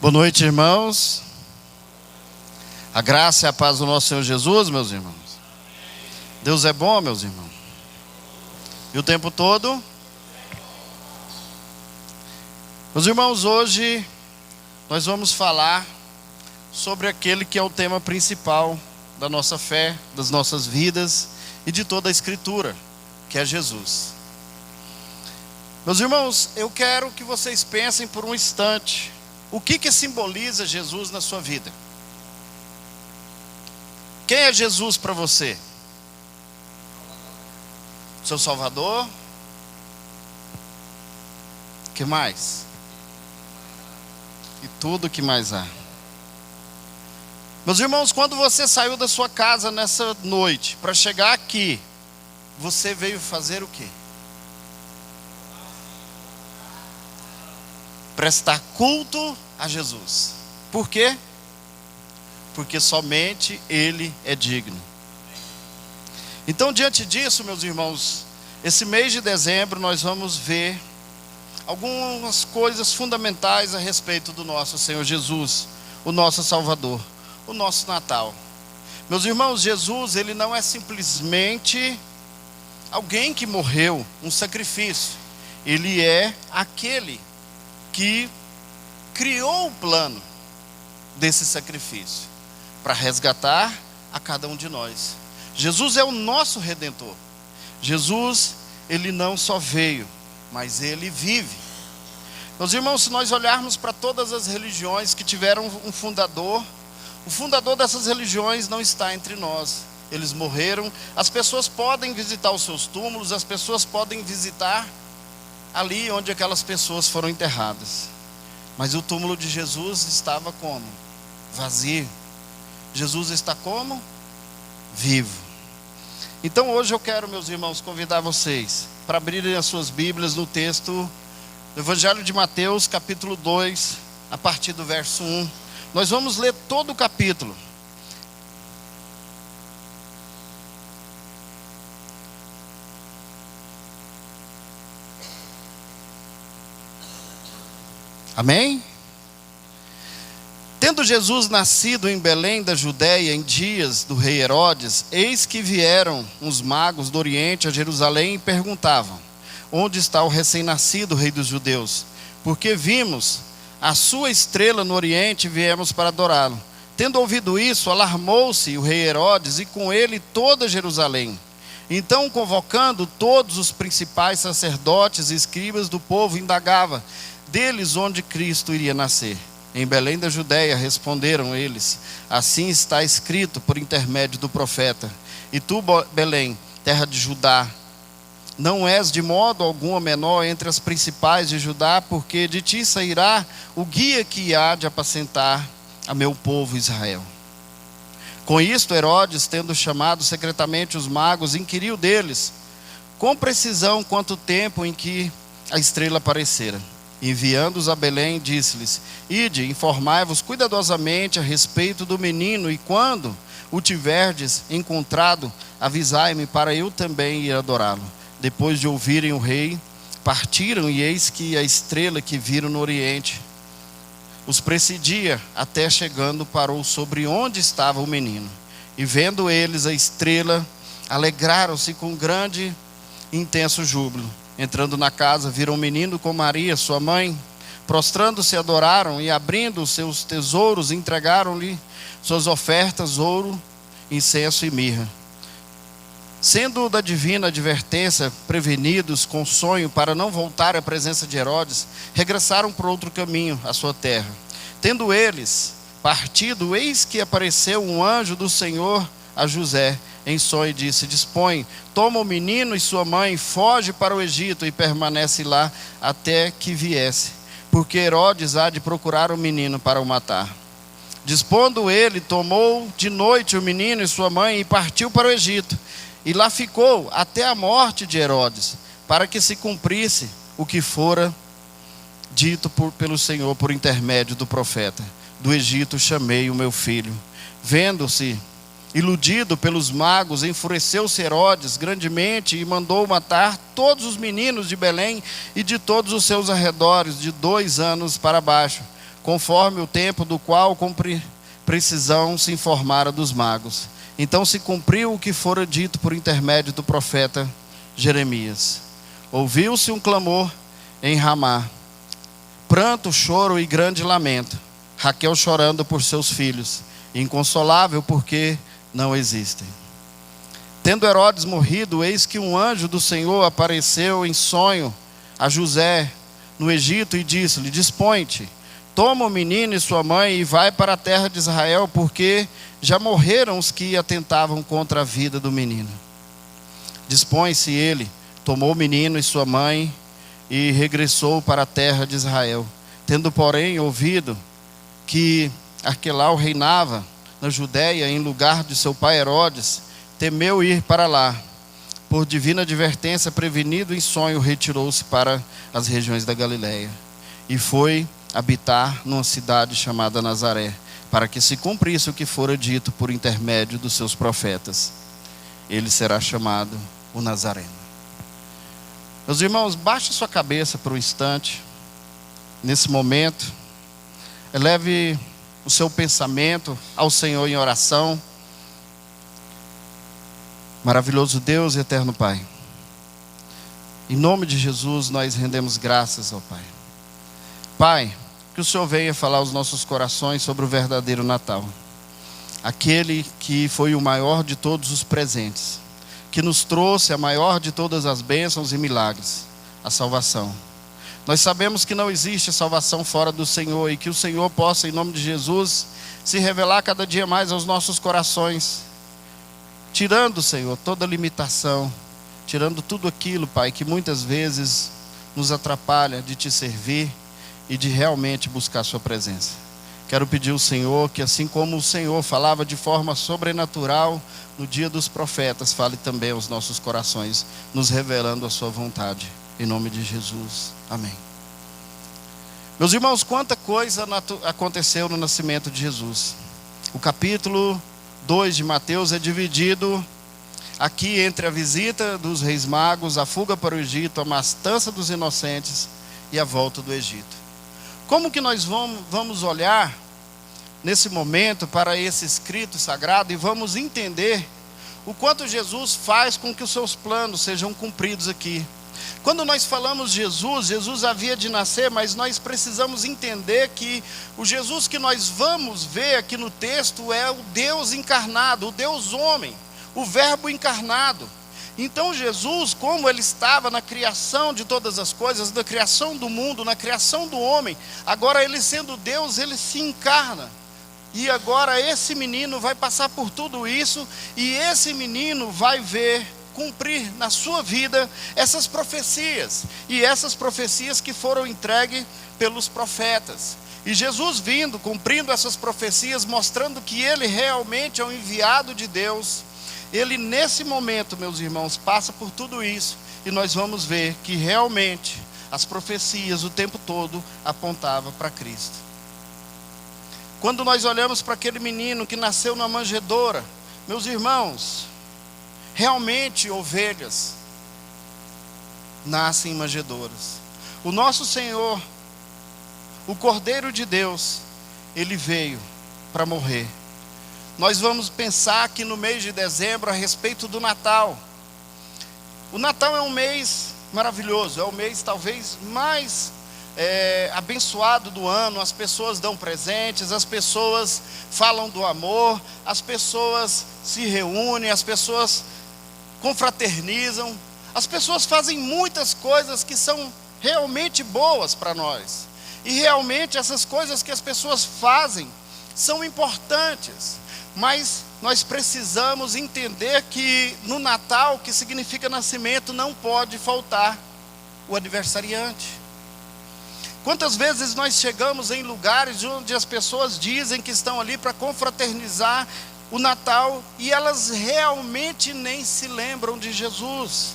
Boa noite, irmãos. A graça e a paz do nosso Senhor Jesus, meus irmãos. Deus é bom, meus irmãos. E o tempo todo? Meus irmãos, hoje nós vamos falar sobre aquele que é o tema principal da nossa fé, das nossas vidas e de toda a Escritura, que é Jesus. Meus irmãos, eu quero que vocês pensem por um instante, o que simboliza Jesus na sua vida? Quem é Jesus para você? Seu Salvador? O que mais? E tudo o que mais há. Meus irmãos, quando você saiu da sua casa nessa noite para chegar aqui, você veio fazer o quê? Prestar culto a Jesus. Por quê? Porque somente Ele é digno. Então, diante disso, meus irmãos, esse mês de dezembro nós vamos ver algumas coisas fundamentais a respeito do nosso Senhor Jesus, o nosso Salvador, o nosso Natal. Meus irmãos, Jesus, Ele não é simplesmente alguém que morreu, um sacrifício. Ele é aquele que criou o plano desse sacrifício para resgatar a cada um de nós. Jesus é o nosso Redentor. Jesus, Ele não só veio, mas Ele vive. Meus irmãos, se nós olharmos para todas as religiões que tiveram um fundador, o fundador dessas religiões não está entre nós. Eles morreram. As pessoas podem visitar os seus túmulos, as pessoas podem visitar ali onde aquelas pessoas foram enterradas. Mas o túmulo de Jesus estava como? Vazio. Jesus está como? Vivo. Então hoje eu quero, meus irmãos, convidar vocês para abrirem as suas Bíblias no texto do Evangelho de Mateus, capítulo 2, a partir do verso 1. Nós vamos ler todo o capítulo. Amém? Tendo Jesus nascido em Belém da Judéia em dias do rei Herodes, eis que vieram uns magos do Oriente a Jerusalém e perguntavam: onde está o recém-nascido rei dos judeus? Porque vimos a sua estrela no Oriente e viemos para adorá-lo. Tendo ouvido isso, alarmou-se o rei Herodes e com ele toda Jerusalém. Então, convocando todos os principais sacerdotes e escribas do povo, indagava deles onde Cristo iria nascer. Em Belém da Judéia, responderam eles: assim está escrito por intermédio do profeta: e tu, Belém, terra de Judá, não és de modo algum a menor entre as principais de Judá, porque de ti sairá o guia que há de apacentar a meu povo Israel. Com isto, Herodes, tendo chamado secretamente os magos, inquiriu deles com precisão quanto tempo em que a estrela aparecera. Enviando-os a Belém, disse-lhes: ide, informai-vos cuidadosamente a respeito do menino, e quando o tiverdes encontrado, avisai-me para eu também ir adorá-lo. Depois de ouvirem o rei, partiram, e eis que a estrela que viram no Oriente os precedia, até chegando parou sobre onde estava o menino. E vendo eles a estrela, alegraram-se com grande e intenso júbilo. Entrando na casa, viram o menino com Maria, sua mãe. Prostrando-se, adoraram, e abrindo os seus tesouros, entregaram-lhe suas ofertas, ouro, incenso e mirra. Sendo da divina advertência prevenidos com sonho para não voltar à presença de Herodes, regressaram por outro caminho à sua terra. Tendo eles partido, eis que apareceu um anjo do Senhor a José em sonho e disse: dispõe, toma o menino e sua mãe, foge para o Egito e permanece lá até que viesse, porque Herodes há de procurar o menino para o matar. Dispondo ele, tomou de noite o menino e sua mãe e partiu para o Egito. E lá ficou até a morte de Herodes, para que se cumprisse o que fora dito pelo Senhor por intermédio do profeta: do Egito chamei o meu filho. Vendo-se iludido pelos magos, enfureceu-se Herodes grandemente e mandou matar todos os meninos de Belém e de todos os seus arredores, de 2 anos para baixo, conforme o tempo do qual com precisão se informara dos magos. Então se cumpriu o que fora dito por intermédio do profeta Jeremias. Ouviu-se um clamor em Ramá, pranto, choro e grande lamento. Raquel chorando por seus filhos, inconsolável porque não existem. Tendo Herodes morrido, eis que um anjo do Senhor apareceu em sonho a José no Egito e disse-lhe: dispõe-te, toma o menino e sua mãe e vai para a terra de Israel, porque já morreram os que atentavam contra a vida do menino. Dispõe-se ele, tomou o menino e sua mãe e regressou para a terra de Israel. Tendo, porém, ouvido que Arquelau reinava na Judéia em lugar de seu pai Herodes, temeu ir para lá. Por divina advertência, prevenido em sonho, retirou-se para as regiões da Galiléia e foi habitar numa cidade chamada Nazaré, para que se cumprisse o que fora dito por intermédio dos seus profetas: ele será chamado o Nazareno. Meus irmãos, baixe sua cabeça por um instante, nesse momento, eleve o seu pensamento ao Senhor em oração. Maravilhoso Deus e eterno Pai, em nome de Jesus nós rendemos graças ao Pai. Pai, que o Senhor venha falar aos nossos corações sobre o verdadeiro Natal, aquele que foi o maior de todos os presentes, que nos trouxe a maior de todas as bênçãos e milagres, a salvação. Nós sabemos que não existe salvação fora do Senhor e que o Senhor possa, em nome de Jesus, se revelar cada dia mais aos nossos corações, tirando, Senhor, toda limitação, tirando tudo aquilo, Pai, que muitas vezes nos atrapalha de Te servir e de realmente buscar a Sua presença. Quero pedir ao Senhor que, assim como o Senhor falava de forma sobrenatural no dia dos profetas, fale também aos nossos corações, nos revelando a Sua vontade. Em nome de Jesus. Amém. Meus irmãos, quanta coisa aconteceu no nascimento de Jesus. O capítulo 2 de Mateus é dividido aqui entre a visita dos reis magos, a fuga para o Egito, a matança dos inocentes e a volta do Egito. Como que nós vamos olhar nesse momento para esse escrito sagrado e vamos entender o quanto Jesus faz com que os seus planos sejam cumpridos aqui? Quando nós falamos Jesus havia de nascer, mas nós precisamos entender que o Jesus que nós vamos ver aqui no texto é o Deus encarnado, o Deus homem, o Verbo encarnado. Então Jesus, como ele estava na criação de todas as coisas, na criação do mundo, na criação do homem, agora ele sendo Deus, ele se encarna. E agora esse menino vai passar por tudo isso, e esse menino vai ver cumprir na sua vida essas profecias, e essas profecias que foram entregues pelos profetas. E Jesus vindo, cumprindo essas profecias, mostrando que ele realmente é o enviado de Deus, ele nesse momento, meus irmãos, passa por tudo isso, e nós vamos ver que realmente as profecias o tempo todo apontavam para Cristo. Quando nós olhamos para aquele menino que nasceu na manjedoura, meus irmãos, realmente ovelhas nascem em manjedouras. O nosso Senhor, o Cordeiro de Deus, ele veio para morrer. Nós vamos pensar aqui no mês de dezembro a respeito do Natal. O Natal é um mês maravilhoso, é o mês talvez mais abençoado do ano. As pessoas dão presentes, as pessoas falam do amor, as pessoas se reúnem, as pessoas confraternizam, as pessoas fazem muitas coisas que são realmente boas para nós, e realmente essas coisas que as pessoas fazem são importantes, mas nós precisamos entender que no Natal, que significa nascimento, não pode faltar o aniversariante. Quantas vezes nós chegamos em lugares onde as pessoas dizem que estão ali para confraternizar o Natal, e elas realmente nem se lembram de Jesus.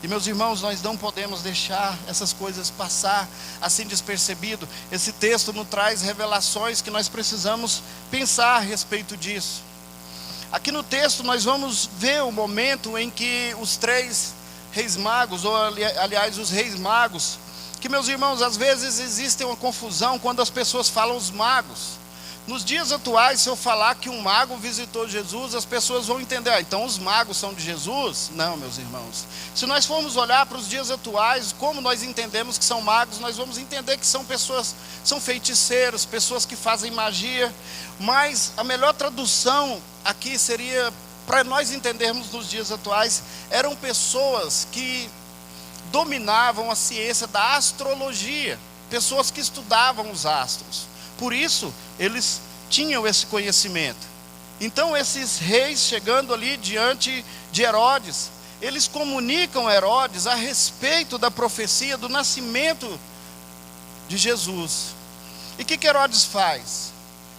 E meus irmãos, nós não podemos deixar essas coisas passar assim despercebido. Esse texto nos traz revelações que nós precisamos pensar a respeito disso. Aqui no texto nós vamos ver o momento em que os três reis magos, ou aliás os reis magos, que, meus irmãos, às vezes existe uma confusão quando as pessoas falam os magos. Nos dias atuais, se eu falar que um mago visitou Jesus, as pessoas vão entender, então os magos são de Jesus? Não, meus irmãos. Se nós formos olhar para os dias atuais, como nós entendemos que são magos, nós vamos entender que são pessoas, são feiticeiros, pessoas que fazem magia. Mas a melhor tradução aqui seria, para nós entendermos nos dias atuais, eram pessoas que dominavam a ciência da astrologia, pessoas que estudavam os astros. Por isso, eles tinham esse conhecimento. Então, esses reis chegando ali diante de Herodes, eles comunicam a Herodes a respeito da profecia do nascimento de Jesus. E o que Herodes faz?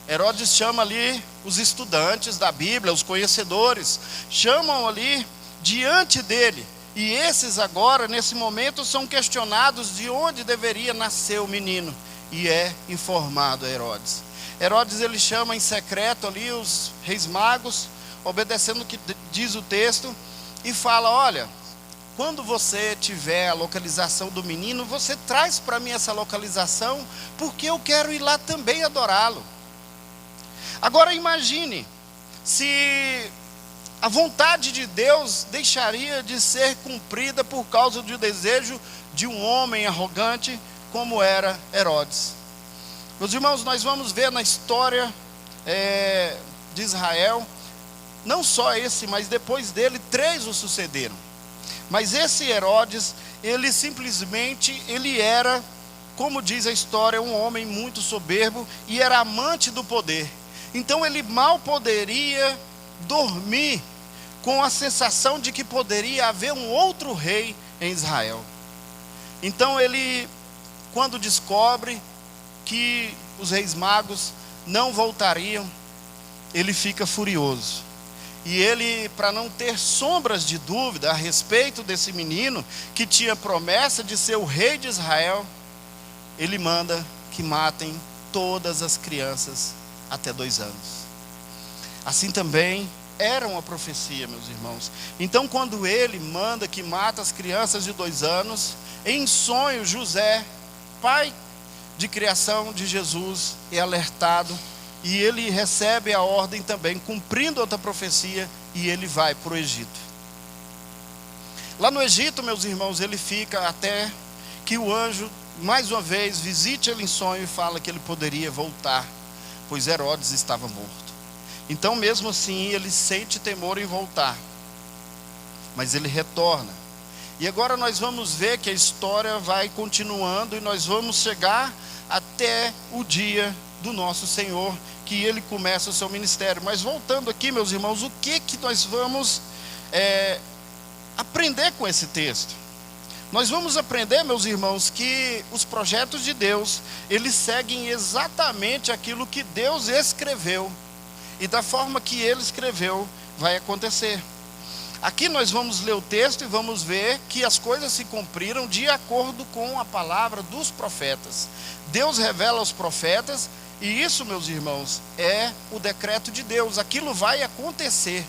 Herodes chama ali os estudantes da Bíblia, os conhecedores, chamam ali diante dele. E esses agora, nesse momento, são questionados de onde deveria nascer o menino. E é informado a Herodes. Herodes, ele chama em secreto ali os reis magos, obedecendo o que diz o texto, e fala, olha, quando você tiver a localização do menino, você traz para mim essa localização, porque eu quero ir lá também adorá-lo. Agora imagine, se a vontade de Deus deixaria de ser cumprida por causa do desejo de um homem arrogante, como era Herodes. Meus irmãos, nós vamos ver na história de Israel, não só esse, mas depois dele, 3 o sucederam. Mas esse Herodes, ele simplesmente, ele era, como diz a história, um homem muito soberbo e era amante do poder. Então ele mal poderia dormir com a sensação de que poderia haver um outro rei em Israel. Então ele, quando descobre que os reis magos não voltariam, ele fica furioso. E ele, para não ter sombras de dúvida a respeito desse menino, que tinha promessa de ser o rei de Israel, ele manda que matem todas as crianças até 2 anos. Assim também era uma profecia, meus irmãos. Então, quando ele manda que mata as crianças de 2 anos, em sonho, José, pai de criação de Jesus, é alertado e ele recebe a ordem também, cumprindo outra profecia, e ele vai para o Egito. Lá no Egito, meus irmãos, ele fica até que o anjo, mais uma vez, visite ele em sonho e fala que ele poderia voltar, pois Herodes estava morto. Então, mesmo assim, ele sente temor em voltar, mas ele retorna. E agora nós vamos ver que a história vai continuando e nós vamos chegar até o dia do nosso Senhor, que ele começa o seu ministério. Mas voltando aqui, meus irmãos, o que nós vamos aprender com esse texto? Nós vamos aprender, meus irmãos, que os projetos de Deus, eles seguem exatamente aquilo que Deus escreveu. E da forma que ele escreveu, vai acontecer. Aqui nós vamos ler o texto e vamos ver que as coisas se cumpriram de acordo com a palavra dos profetas. Deus revela aos profetas, e isso, meus irmãos, é o decreto de Deus. Aquilo vai acontecer.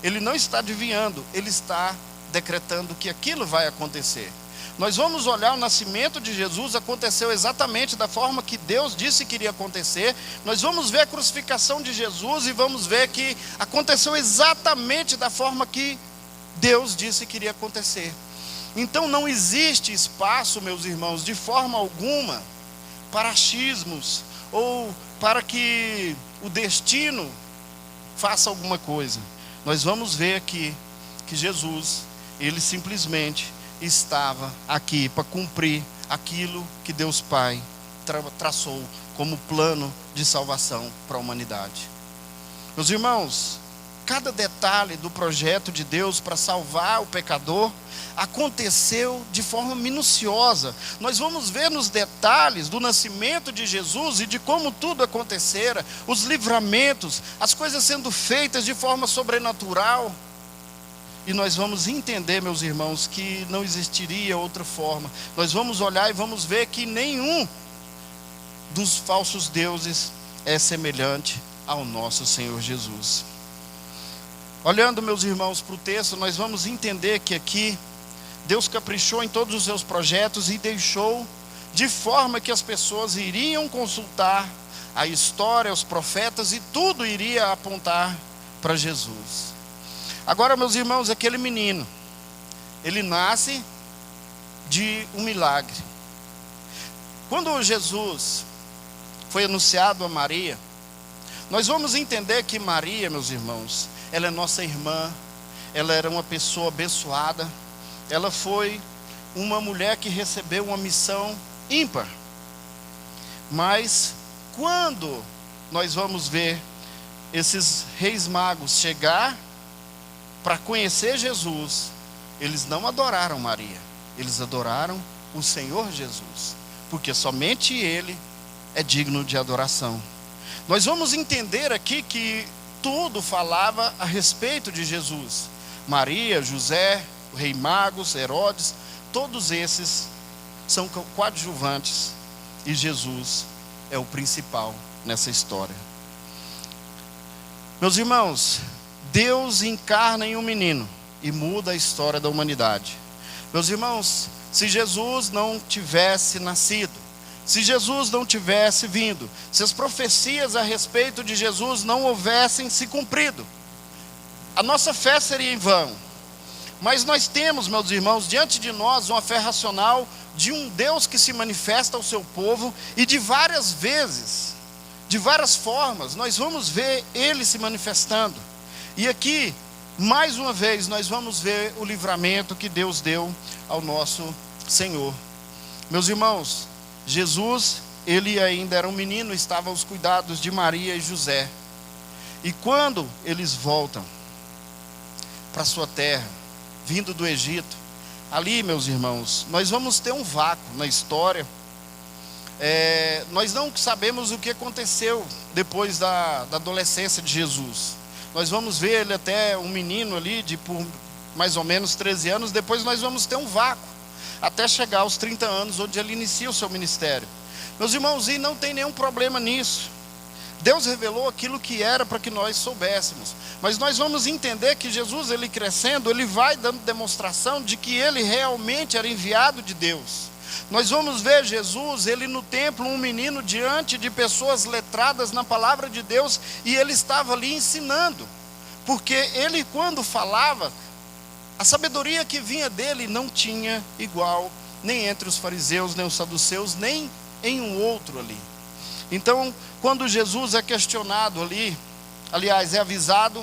Ele não está adivinhando, ele está decretando que aquilo vai acontecer. Nós vamos olhar o nascimento de Jesus, aconteceu exatamente da forma que Deus disse que iria acontecer. Nós vamos ver a crucificação de Jesus e vamos ver que aconteceu exatamente da forma que Deus disse que iria acontecer. Então não existe espaço, meus irmãos, de forma alguma, para achismos ou para que o destino faça alguma coisa. Nós vamos ver aqui que Jesus, ele simplesmente estava aqui para cumprir aquilo que Deus Pai traçou como plano de salvação para a humanidade. Meus irmãos, cada detalhe do projeto de Deus para salvar o pecador aconteceu de forma minuciosa. Nós vamos ver nos detalhes do nascimento de Jesus e de como tudo acontecera, os livramentos, as coisas sendo feitas de forma sobrenatural. E nós vamos entender, meus irmãos, que não existiria outra forma. Nós vamos olhar e vamos ver que nenhum dos falsos deuses é semelhante ao nosso Senhor Jesus. Olhando, meus irmãos, para o texto, nós vamos entender que aqui Deus caprichou em todos os seus projetos e deixou de forma que as pessoas iriam consultar a história, os profetas, e tudo iria apontar para Jesus. Agora, meus irmãos, aquele menino, ele nasce de um milagre. Quando Jesus foi anunciado a Maria, nós vamos entender que Maria, meus irmãos, ela é nossa irmã, ela era uma pessoa abençoada, ela foi uma mulher que recebeu uma missão ímpar. Mas quando nós vamos ver esses reis magos chegar para conhecer Jesus, eles não adoraram Maria, eles adoraram o Senhor Jesus, porque somente Ele é digno de adoração. Nós vamos entender aqui que tudo falava a respeito de Jesus. Maria, José, o rei Magos, Herodes, todos esses são coadjuvantes, e Jesus é o principal nessa história. Meus irmãos, Deus encarna em um menino e muda a história da humanidade. Meus irmãos, se Jesus não tivesse nascido, se Jesus não tivesse vindo, se as profecias a respeito de Jesus não houvessem se cumprido, a nossa fé seria em vão. Mas nós temos, meus irmãos, diante de nós uma fé racional de um Deus que se manifesta ao seu povo, e de várias vezes, de várias formas, nós vamos ver Ele se manifestando. E aqui, mais uma vez, nós vamos ver o livramento que Deus deu ao nosso Senhor. Meus irmãos, Jesus, ele ainda era um menino, estava aos cuidados de Maria e José. E quando eles voltam para sua terra, vindo do Egito, ali, meus irmãos, nós vamos ter um vácuo na história. Nós não sabemos o que aconteceu depois da adolescência de Jesus. Nós vamos ver ele até um menino ali, por mais ou menos 13 anos, depois nós vamos ter um vácuo, até chegar aos 30 anos, onde ele inicia o seu ministério. Meus irmãos, e não tem nenhum problema nisso. Deus revelou aquilo que era para que nós soubéssemos. Mas nós vamos entender que Jesus, ele crescendo, ele vai dando demonstração de que ele realmente era enviado de Deus. Nós vamos ver Jesus, ele no templo, um menino diante de pessoas letradas na palavra de Deus, e ele estava ali ensinando. Porque ele, quando falava, a sabedoria que vinha dele não tinha igual, nem entre os fariseus, nem os saduceus, nem em um outro ali. Então, quando Jesus é questionado ali, aliás, é avisado,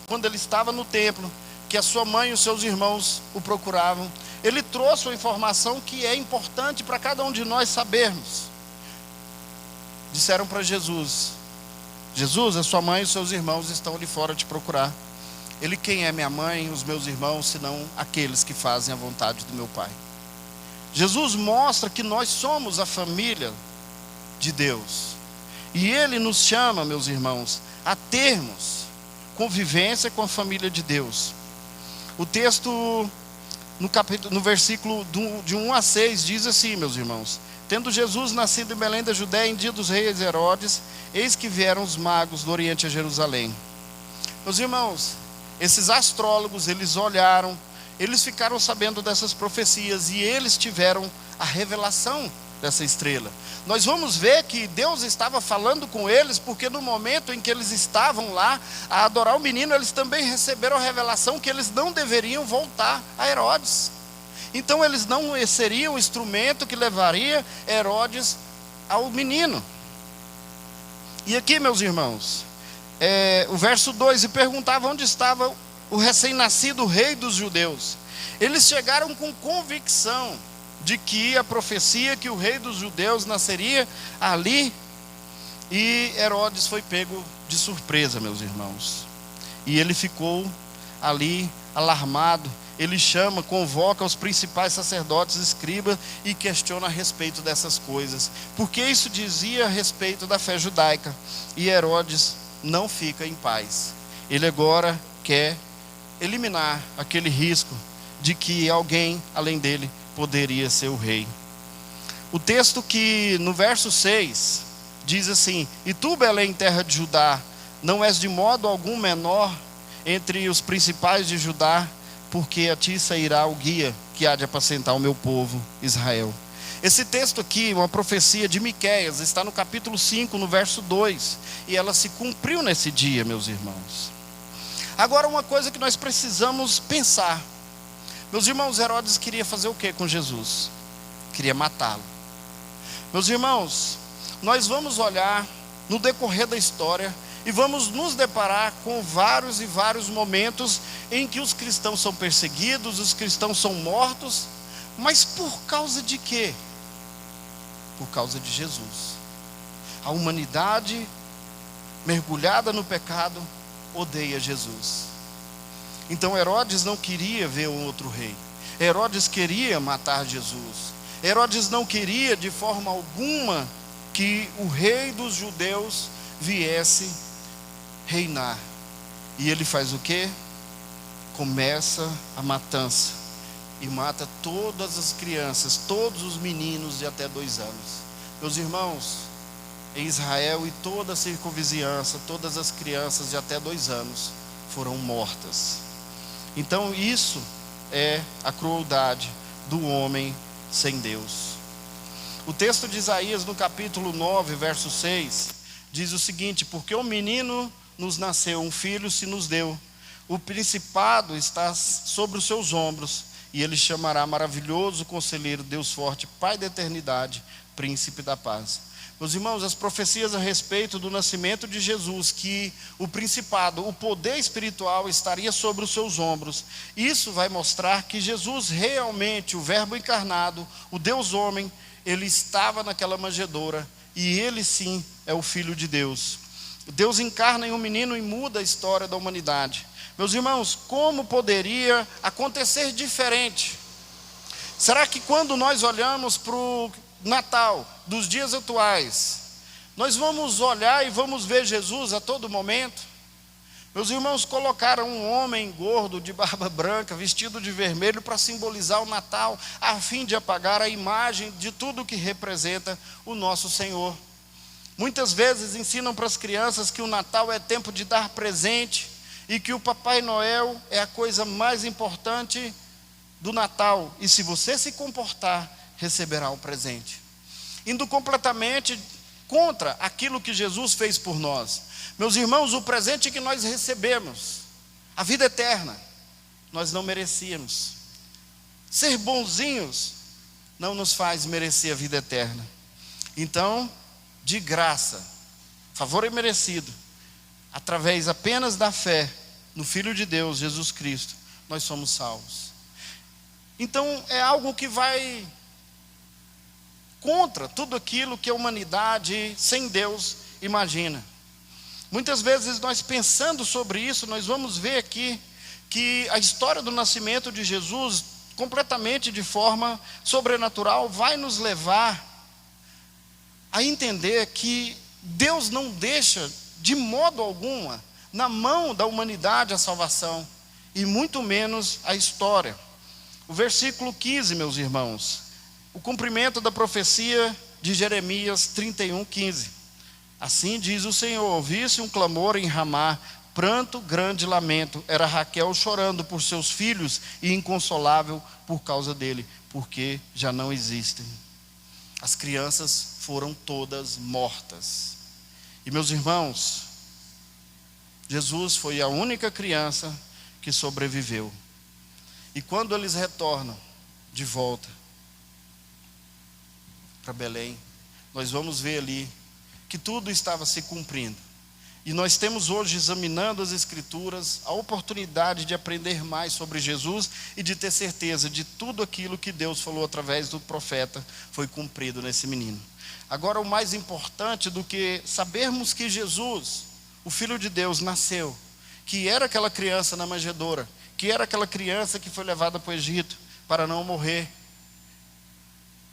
quando ele estava no templo, que a sua mãe e os seus irmãos o procuravam, ele trouxe uma informação que é importante para cada um de nós sabermos. Disseram para Jesus: Jesus, a sua mãe e os seus irmãos estão ali fora te procurar. Ele: quem é minha mãe e os meus irmãos, senão aqueles que fazem a vontade do meu Pai? Jesus mostra que nós somos a família de Deus. E Ele nos chama, meus irmãos, a termos convivência com a família de Deus. O texto, no versículo de 1 a 6, diz assim, meus irmãos: tendo Jesus nascido em Belém da Judéia, em dia dos reis Herodes, eis que vieram os magos do Oriente a Jerusalém. Meus irmãos, esses astrólogos, eles olharam, eles ficaram sabendo dessas profecias, e eles tiveram a revelação dessa estrela. Nós vamos ver que Deus estava falando com eles, porque no momento em que eles estavam lá a adorar o menino, eles também receberam a revelação que eles não deveriam voltar a Herodes. Então eles não seriam o instrumento que levaria Herodes ao menino. E aqui, meus irmãos, o verso 2, e perguntava onde estava o recém-nascido rei dos judeus. Eles chegaram com convicção de que a profecia que o rei dos judeus nasceria ali, e Herodes foi pego de surpresa, meus irmãos, e ele ficou ali alarmado. Ele convoca os principais sacerdotes, escribas, e questiona a respeito dessas coisas, porque isso dizia a respeito da fé judaica. E Herodes não fica em paz. Ele agora quer eliminar aquele risco de que alguém além dele poderia ser o rei. O texto que no verso 6 diz assim: e tu, Belém, terra de Judá, não és de modo algum menor entre os principais de Judá, porque a ti sairá o guia que há de apacentar o meu povo Israel. Esse texto aqui, uma profecia de Miqueias, está no capítulo 5, no verso 2, e ela se cumpriu nesse dia, meus irmãos. Agora, uma coisa que nós precisamos pensar. Meus irmãos, Herodes queria fazer o que com Jesus? Queria matá-lo. Meus irmãos, nós vamos olhar no decorrer da história e vamos nos deparar com vários e vários momentos em que os cristãos são perseguidos, os cristãos são mortos, mas por causa de quê? Por causa de Jesus. A humanidade, mergulhada no pecado, odeia Jesus. Então Herodes não queria ver um outro rei. Herodes queria matar Jesus. Herodes não queria de forma alguma que o rei dos judeus viesse reinar. E ele faz o quê? Começa a matança. E mata todas as crianças, todos os meninos de até 2 anos. Meus irmãos, em Israel e toda a circunvizinhança, todas as crianças de até 2 anos foram mortas. Então isso é a crueldade do homem sem Deus. O texto de Isaías no capítulo 9, verso 6, diz o seguinte: porque um menino nos nasceu, um filho se nos deu, o principado está sobre os seus ombros, e ele chamará Maravilhoso Conselheiro, Deus Forte, Pai da Eternidade, Príncipe da Paz. Meus irmãos, as profecias a respeito do nascimento de Jesus, que o principado, o poder espiritual estaria sobre os seus ombros, isso vai mostrar que Jesus realmente, o Verbo encarnado, o Deus homem, ele estava naquela manjedoura, e ele sim é o Filho de Deus. Deus encarna em um menino e muda a história da humanidade. Meus irmãos, como poderia acontecer diferente? Será que quando nós olhamos para o Natal dos dias atuais, nós vamos olhar e vamos ver Jesus a todo momento? Meus irmãos, colocaram um homem gordo de barba branca, vestido de vermelho, para simbolizar o Natal, a fim de apagar a imagem de tudo que representa o nosso Senhor. Muitas vezes ensinam para as crianças que o Natal é tempo de dar presente, e que o Papai Noel é a coisa mais importante do Natal, e se você se comportar, receberá o presente. Indo completamente contra aquilo que Jesus fez por nós. Meus irmãos, o presente que nós recebemos, a vida eterna, nós não merecíamos. Ser bonzinhos não nos faz merecer a vida eterna. Então, de graça, favor imerecido, através apenas da fé no Filho de Deus, Jesus Cristo, nós somos salvos. Então é algo que vai contra tudo aquilo que a humanidade sem Deus imagina. Muitas vezes nós pensando sobre isso, nós vamos ver aqui que a história do nascimento de Jesus, completamente de forma sobrenatural, vai nos levar a entender que Deus não deixa de modo algum na mão da humanidade a salvação, e muito menos a história. O versículo 15, meus irmãos, o cumprimento da profecia de Jeremias 31, 15. Assim diz o Senhor: ouvi-se um clamor em Ramá, pranto, grande lamento. Era Raquel chorando por seus filhos e inconsolável por causa dele, porque já não existem. As crianças foram todas mortas. E meus irmãos, Jesus foi a única criança que sobreviveu. E quando eles retornam de volta para Belém, nós vamos ver ali que tudo estava se cumprindo. E nós temos hoje, examinando as Escrituras, a oportunidade de aprender mais sobre Jesus e de ter certeza de tudo aquilo que Deus falou através do profeta foi cumprido nesse menino. Agora, o mais importante do que sabermos que Jesus, o Filho de Deus, nasceu, que era aquela criança na manjedoura, que era aquela criança que foi levada para o Egito para não morrer,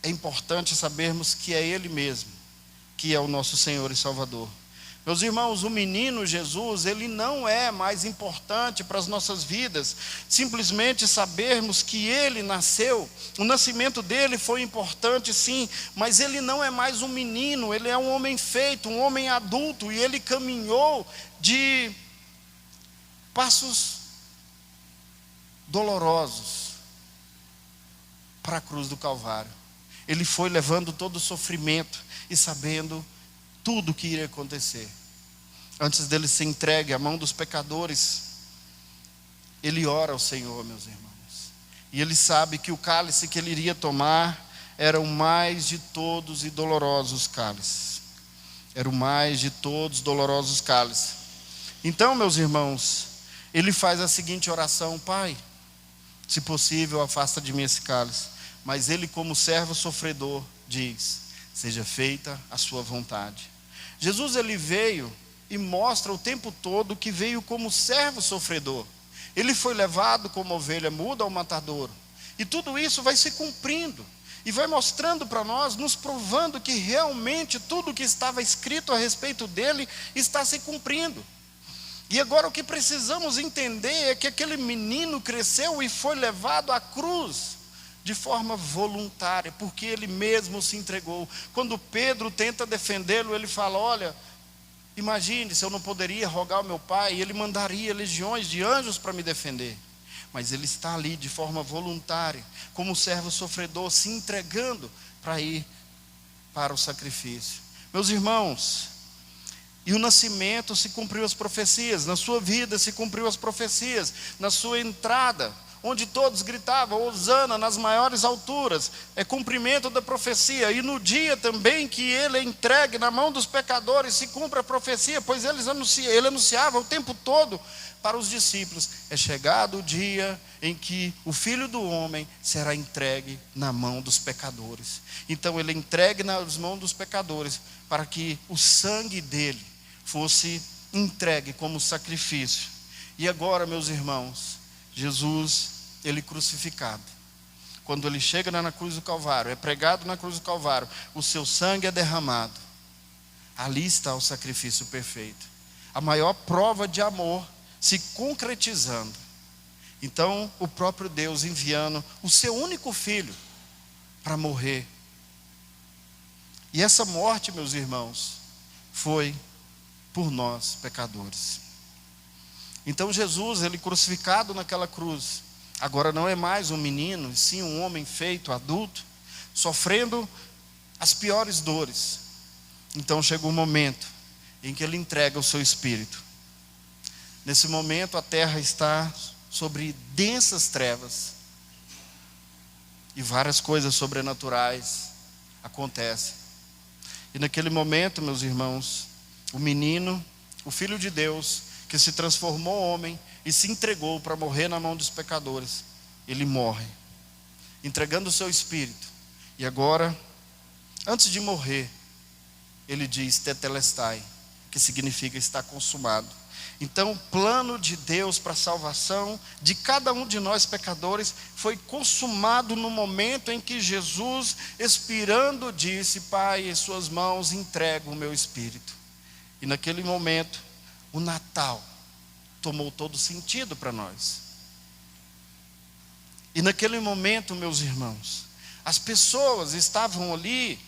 é importante sabermos que é Ele mesmo, que é o nosso Senhor e Salvador. Meus irmãos, o menino Jesus, ele não é mais importante para as nossas vidas, simplesmente sabermos que ele nasceu, o nascimento dele foi importante sim, mas ele não é mais um menino, ele é um homem feito, um homem adulto, e ele caminhou de passos dolorosos para a cruz do Calvário. ele foi levando todo o sofrimento e sabendo tudo o que iria acontecer. Antes dele ser entregue à mão dos pecadores, ele ora ao Senhor, meus irmãos. E ele sabe que o cálice que ele iria tomar era o mais de todos e dolorosos cálices. Era o mais de todos dolorosos cálices. Então, meus irmãos, ele faz a seguinte oração: Pai, se possível, afasta de mim esse cálice. Mas ele, como servo sofredor, diz: seja feita a sua vontade. Jesus, ele veio e mostra o tempo todo que veio como servo sofredor. Ele foi levado como ovelha muda ao matadouro. E tudo isso vai se cumprindo. E vai mostrando para nós, nos provando que realmente tudo que estava escrito a respeito dele está se cumprindo. E agora o que precisamos entender é que aquele menino cresceu e foi levado à cruz de forma voluntária, porque ele mesmo se entregou. Quando Pedro tenta defendê-lo, ele fala: olha, imagine se eu não poderia rogar ao meu pai, ele mandaria legiões de anjos para me defender. Mas ele está ali de forma voluntária, como servo sofredor, se entregando para ir para o sacrifício. Meus irmãos, e o nascimento se cumpriu as profecias, na sua vida se cumpriu as profecias, na sua entrada, onde todos gritavam hosana nas maiores alturas, é cumprimento da profecia. E no dia também que ele é entregue na mão dos pecadores, se cumpre a profecia, pois ele anunciava o tempo todo para os discípulos: é chegado o dia em que o Filho do Homem será entregue na mão dos pecadores. Então ele é entregue nas mãos dos pecadores, para que o sangue dele fosse entregue como sacrifício. E agora, meus irmãos, Jesus, ele crucificado, quando ele chega na cruz do Calvário, é pregado na cruz do Calvário, o seu sangue é derramado. Ali está o sacrifício perfeito, a maior prova de amor se concretizando. Então o próprio Deus enviando o seu único filho para morrer. E essa morte, meus irmãos, foi por nós pecadores. Então Jesus, ele crucificado naquela cruz, agora não é mais um menino, e sim um homem feito adulto, sofrendo as piores dores. Então chegou o momento em que ele entrega o seu espírito. Nesse momento a terra está sobre densas trevas, e várias coisas sobrenaturais acontecem. E naquele momento, meus irmãos, o menino, o Filho de Deus, que se transformou homem e se entregou para morrer na mão dos pecadores, ele morre, entregando o seu espírito. E agora, antes de morrer, ele diz tetelestai, que significa está consumado. Então o plano de Deus para a salvação de cada um de nós pecadores foi consumado no momento em que Jesus, expirando, disse: Pai, em suas mãos entrego o meu espírito. E naquele momento, o Natal tomou todo sentido para nós. E naquele momento, meus irmãos, as pessoas estavam ali,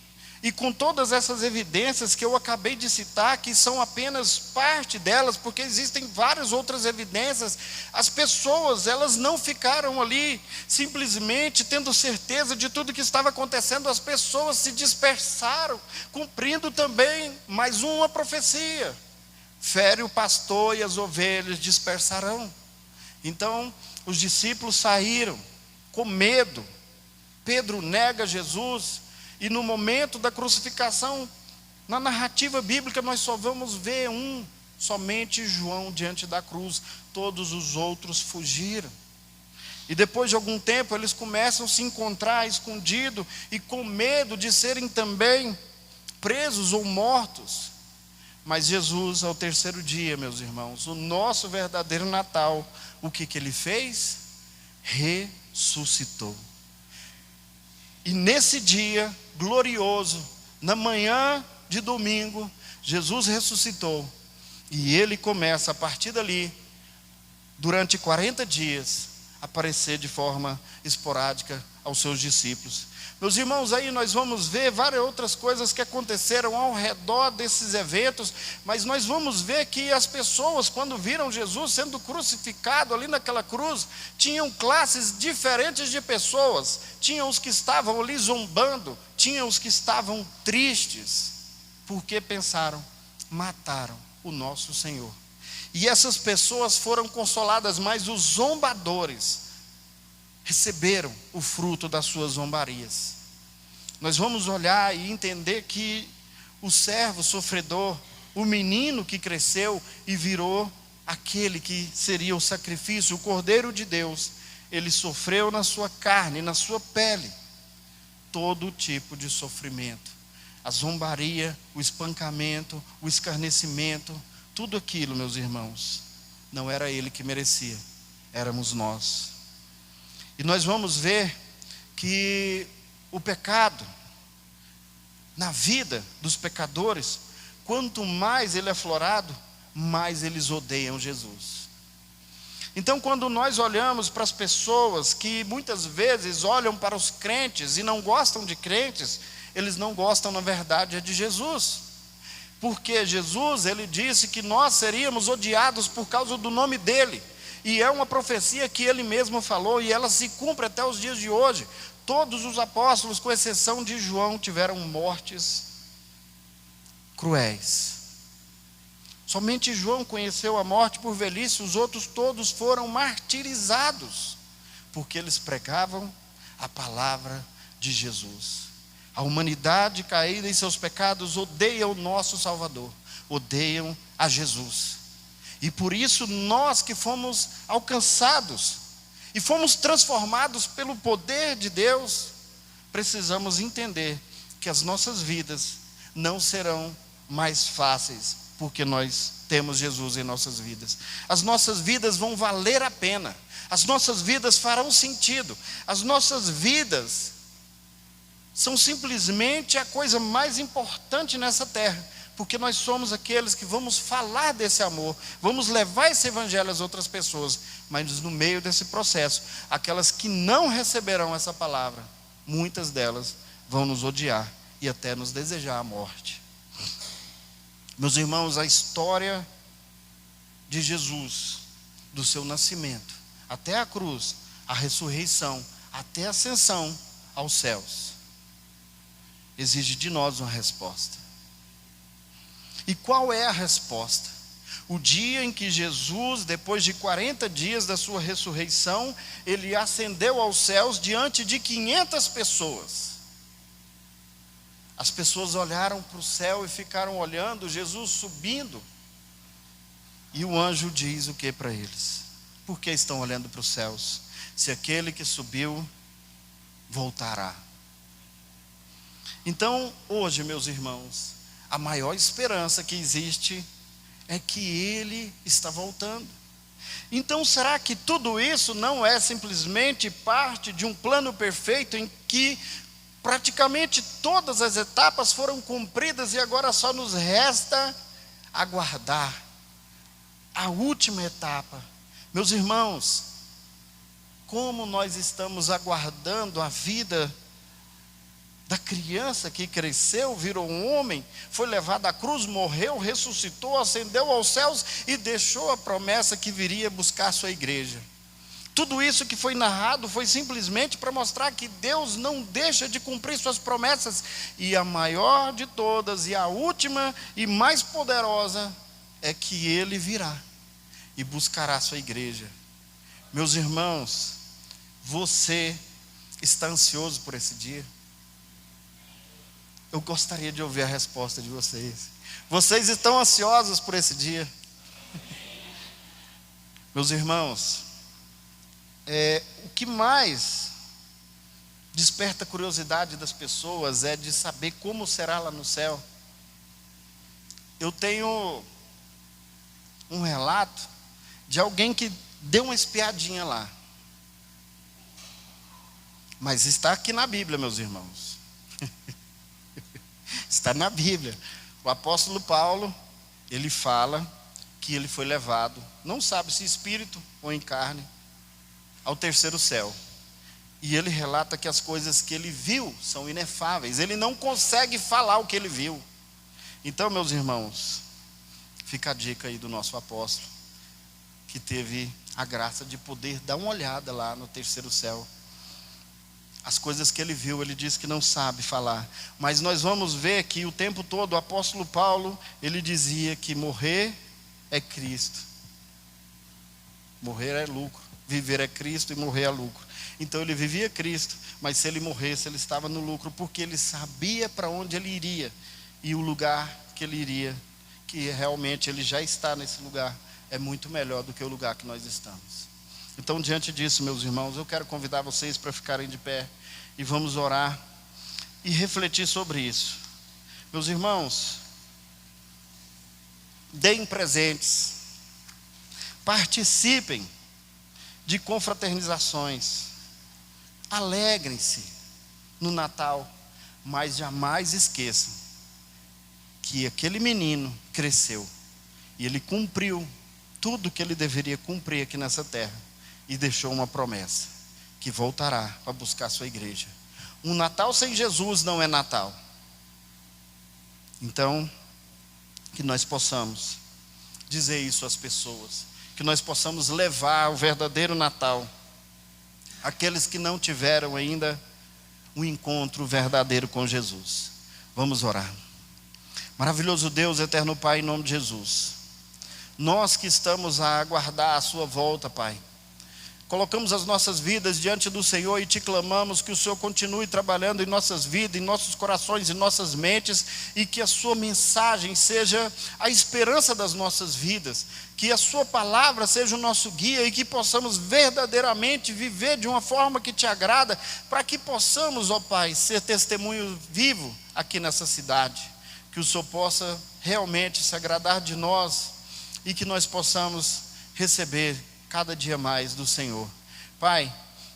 e com todas essas evidências que eu acabei de citar, que são apenas parte delas, porque existem várias outras evidências, as pessoas, elas não ficaram ali simplesmente tendo certeza de tudo que estava acontecendo. As pessoas se dispersaram, cumprindo também mais uma profecia: fere o pastor e as ovelhas dispersarão. Então os discípulos saíram com medo. Pedro nega Jesus, e no momento da crucificação, na narrativa bíblica, nós só vamos ver somente João diante da cruz. Todos os outros fugiram. E depois de algum tempo, eles começam a se encontrar escondidos e com medo de serem também presos ou mortos. Mas Jesus, ao terceiro dia, meus irmãos, o nosso verdadeiro Natal, o que ele fez? Ressuscitou. E nesse dia glorioso, na manhã de domingo, Jesus ressuscitou. E ele começa a partir dali, durante 40 dias, a aparecer de forma esporádica aos seus discípulos. Meus irmãos, aí nós vamos ver várias outras coisas que aconteceram ao redor desses eventos, mas nós vamos ver que as pessoas, quando viram Jesus sendo crucificado ali naquela cruz, tinham classes diferentes de pessoas. Tinham os que estavam ali zombando, tinha os que estavam tristes, porque pensaram: mataram o nosso Senhor. E essas pessoas foram consoladas, mas os zombadores receberam o fruto das suas zombarias. Nós vamos olhar e entender que o servo sofredor, o menino que cresceu e virou aquele que seria o sacrifício, o Cordeiro de Deus, ele sofreu na sua carne, na sua pele, todo tipo de sofrimento. A zombaria, o espancamento, o escarnecimento, tudo aquilo, meus irmãos, não era ele que merecia, éramos nós. E nós vamos ver que o pecado, na vida dos pecadores, quanto mais ele é aflorado, mais eles odeiam Jesus. Então, quando nós olhamos para as pessoas que muitas vezes olham para os crentes e não gostam de crentes, eles não gostam, na verdade, de Jesus. Porque Jesus, ele disse que nós seríamos odiados por causa do nome dele. E é uma profecia que ele mesmo falou, e ela se cumpre até os dias de hoje. Todos os apóstolos, com exceção de João, tiveram mortes cruéis. Somente João conheceu a morte por velhice, os outros todos foram martirizados, porque eles pregavam a palavra de Jesus. A humanidade caída em seus pecados odeia o nosso Salvador, odeiam a Jesus. E por isso nós que fomos alcançados e fomos transformados pelo poder de Deus, precisamos entender que as nossas vidas não serão mais fáceis, porque nós temos Jesus em nossas vidas. As nossas vidas vão valer a pena, as nossas vidas farão sentido, as nossas vidas são simplesmente a coisa mais importante nessa terra, porque nós somos aqueles que vamos falar desse amor, vamos levar esse evangelho às outras pessoas, mas no meio desse processo, aquelas que não receberão essa palavra, muitas delas vão nos odiar e até nos desejar a morte. Meus irmãos, a história de Jesus, do seu nascimento, até a cruz, a ressurreição, até a ascensão aos céus, exige de nós uma resposta. E qual é a resposta? O dia em que Jesus, depois de 40 dias da sua ressurreição, ele ascendeu aos céus diante de 500 pessoas. As pessoas olharam para o céu e ficaram olhando Jesus subindo. E o anjo diz o que para eles? Por que estão olhando para os céus? Se aquele que subiu voltará. Então, hoje, meus irmãos, a maior esperança que existe é que ele está voltando. Então, será que tudo isso não é simplesmente parte de um plano perfeito em que praticamente todas as etapas foram cumpridas e agora só nos resta aguardar a última etapa? Meus irmãos, como nós estamos aguardando a vida da criança que cresceu, virou um homem, foi levado à cruz, morreu, ressuscitou, ascendeu aos céus e deixou a promessa que viria buscar sua igreja. Tudo isso que foi narrado foi simplesmente para mostrar que Deus não deixa de cumprir suas promessas, e a maior de todas, e a última e mais poderosa, é que Ele virá e buscará sua igreja. Meus irmãos, você está ansioso por esse dia? Eu gostaria de ouvir a resposta de vocês. Vocês estão ansiosos por esse dia? Meus irmãos, o que mais desperta a curiosidade das pessoas é de saber como será lá no céu. Eu tenho um relato de alguém que deu uma espiadinha lá. Mas está aqui na Bíblia, meus irmãos. Está na Bíblia. O apóstolo Paulo, ele fala que ele foi levado, não sabe se espírito ou em carne, ao terceiro céu. E ele relata que as coisas que ele viu são inefáveis. Ele não consegue falar o que ele viu. Então, meus irmãos, fica a dica aí do nosso apóstolo, que teve a graça de poder dar uma olhada lá no terceiro céu. As coisas que ele viu, ele diz que não sabe falar. Mas nós vamos ver que o tempo todo o apóstolo Paulo, ele dizia que morrer é Cristo. Morrer é lucro. Viver é Cristo e morrer é lucro. Então ele vivia Cristo, mas se ele morresse, ele estava no lucro, porque ele sabia para onde ele iria. E o lugar que ele iria, que realmente ele já está nesse lugar, é muito melhor do que o lugar que nós estamos. Então, diante disso, meus irmãos, eu quero convidar vocês para ficarem de pé e vamos orar e refletir sobre isso. Meus irmãos, deem presentes, participem de confraternizações, alegrem-se no Natal, mas jamais esqueçam que aquele menino cresceu e ele cumpriu tudo que ele deveria cumprir aqui nessa terra e deixou uma promessa, que voltará para buscar a sua igreja. Um Natal sem Jesus não é Natal. Então, que nós possamos dizer isso às pessoas, que nós possamos levar o verdadeiro Natal àqueles que não tiveram ainda um encontro verdadeiro com Jesus. Vamos orar. Maravilhoso Deus, eterno Pai, em nome de Jesus, nós que estamos a aguardar a sua volta, Pai, colocamos as nossas vidas diante do Senhor e te clamamos que o Senhor continue trabalhando em nossas vidas, em nossos corações, em nossas mentes, e que a sua mensagem seja a esperança das nossas vidas, que a sua palavra seja o nosso guia e que possamos verdadeiramente viver de uma forma que te agrada, para que possamos, ó Pai, ser testemunho vivo aqui nessa cidade, que o Senhor possa realmente se agradar de nós e que nós possamos receber cada dia mais do Senhor. Pai,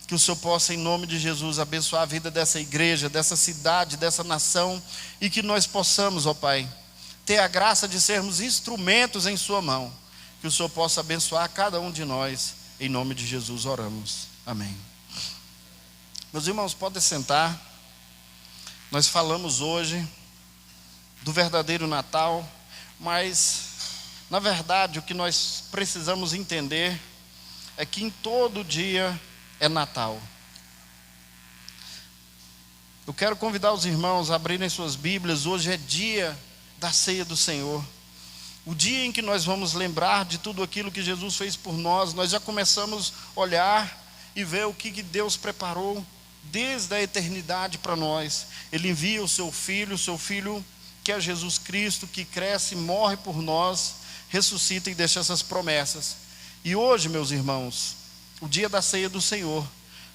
que o Senhor possa, em nome de Jesus, abençoar a vida dessa igreja, dessa cidade, dessa nação, e que nós possamos, ó Pai, ter a graça de sermos instrumentos em sua mão. Que o Senhor possa abençoar cada um de nós. Em nome de Jesus oramos. Amém. Meus irmãos, podem sentar. Nós falamos hoje do verdadeiro Natal, mas na verdade o que nós precisamos entender é que em todo dia é Natal. Eu quero convidar os irmãos a abrirem suas Bíblias. Hoje é dia da ceia do Senhor, o dia em que nós vamos lembrar de tudo aquilo que Jesus fez por nós. Nós já começamos a olhar e ver o que Deus preparou desde a eternidade para nós. Ele envia o seu Filho que é Jesus Cristo, que cresce, morre por nós, ressuscita e deixa essas promessas. E hoje, meus irmãos, o dia da ceia do Senhor,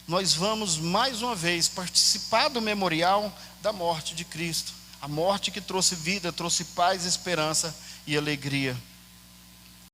nós vamos mais uma vez participar do memorial da morte de Cristo. A morte que trouxe vida, trouxe paz, esperança e alegria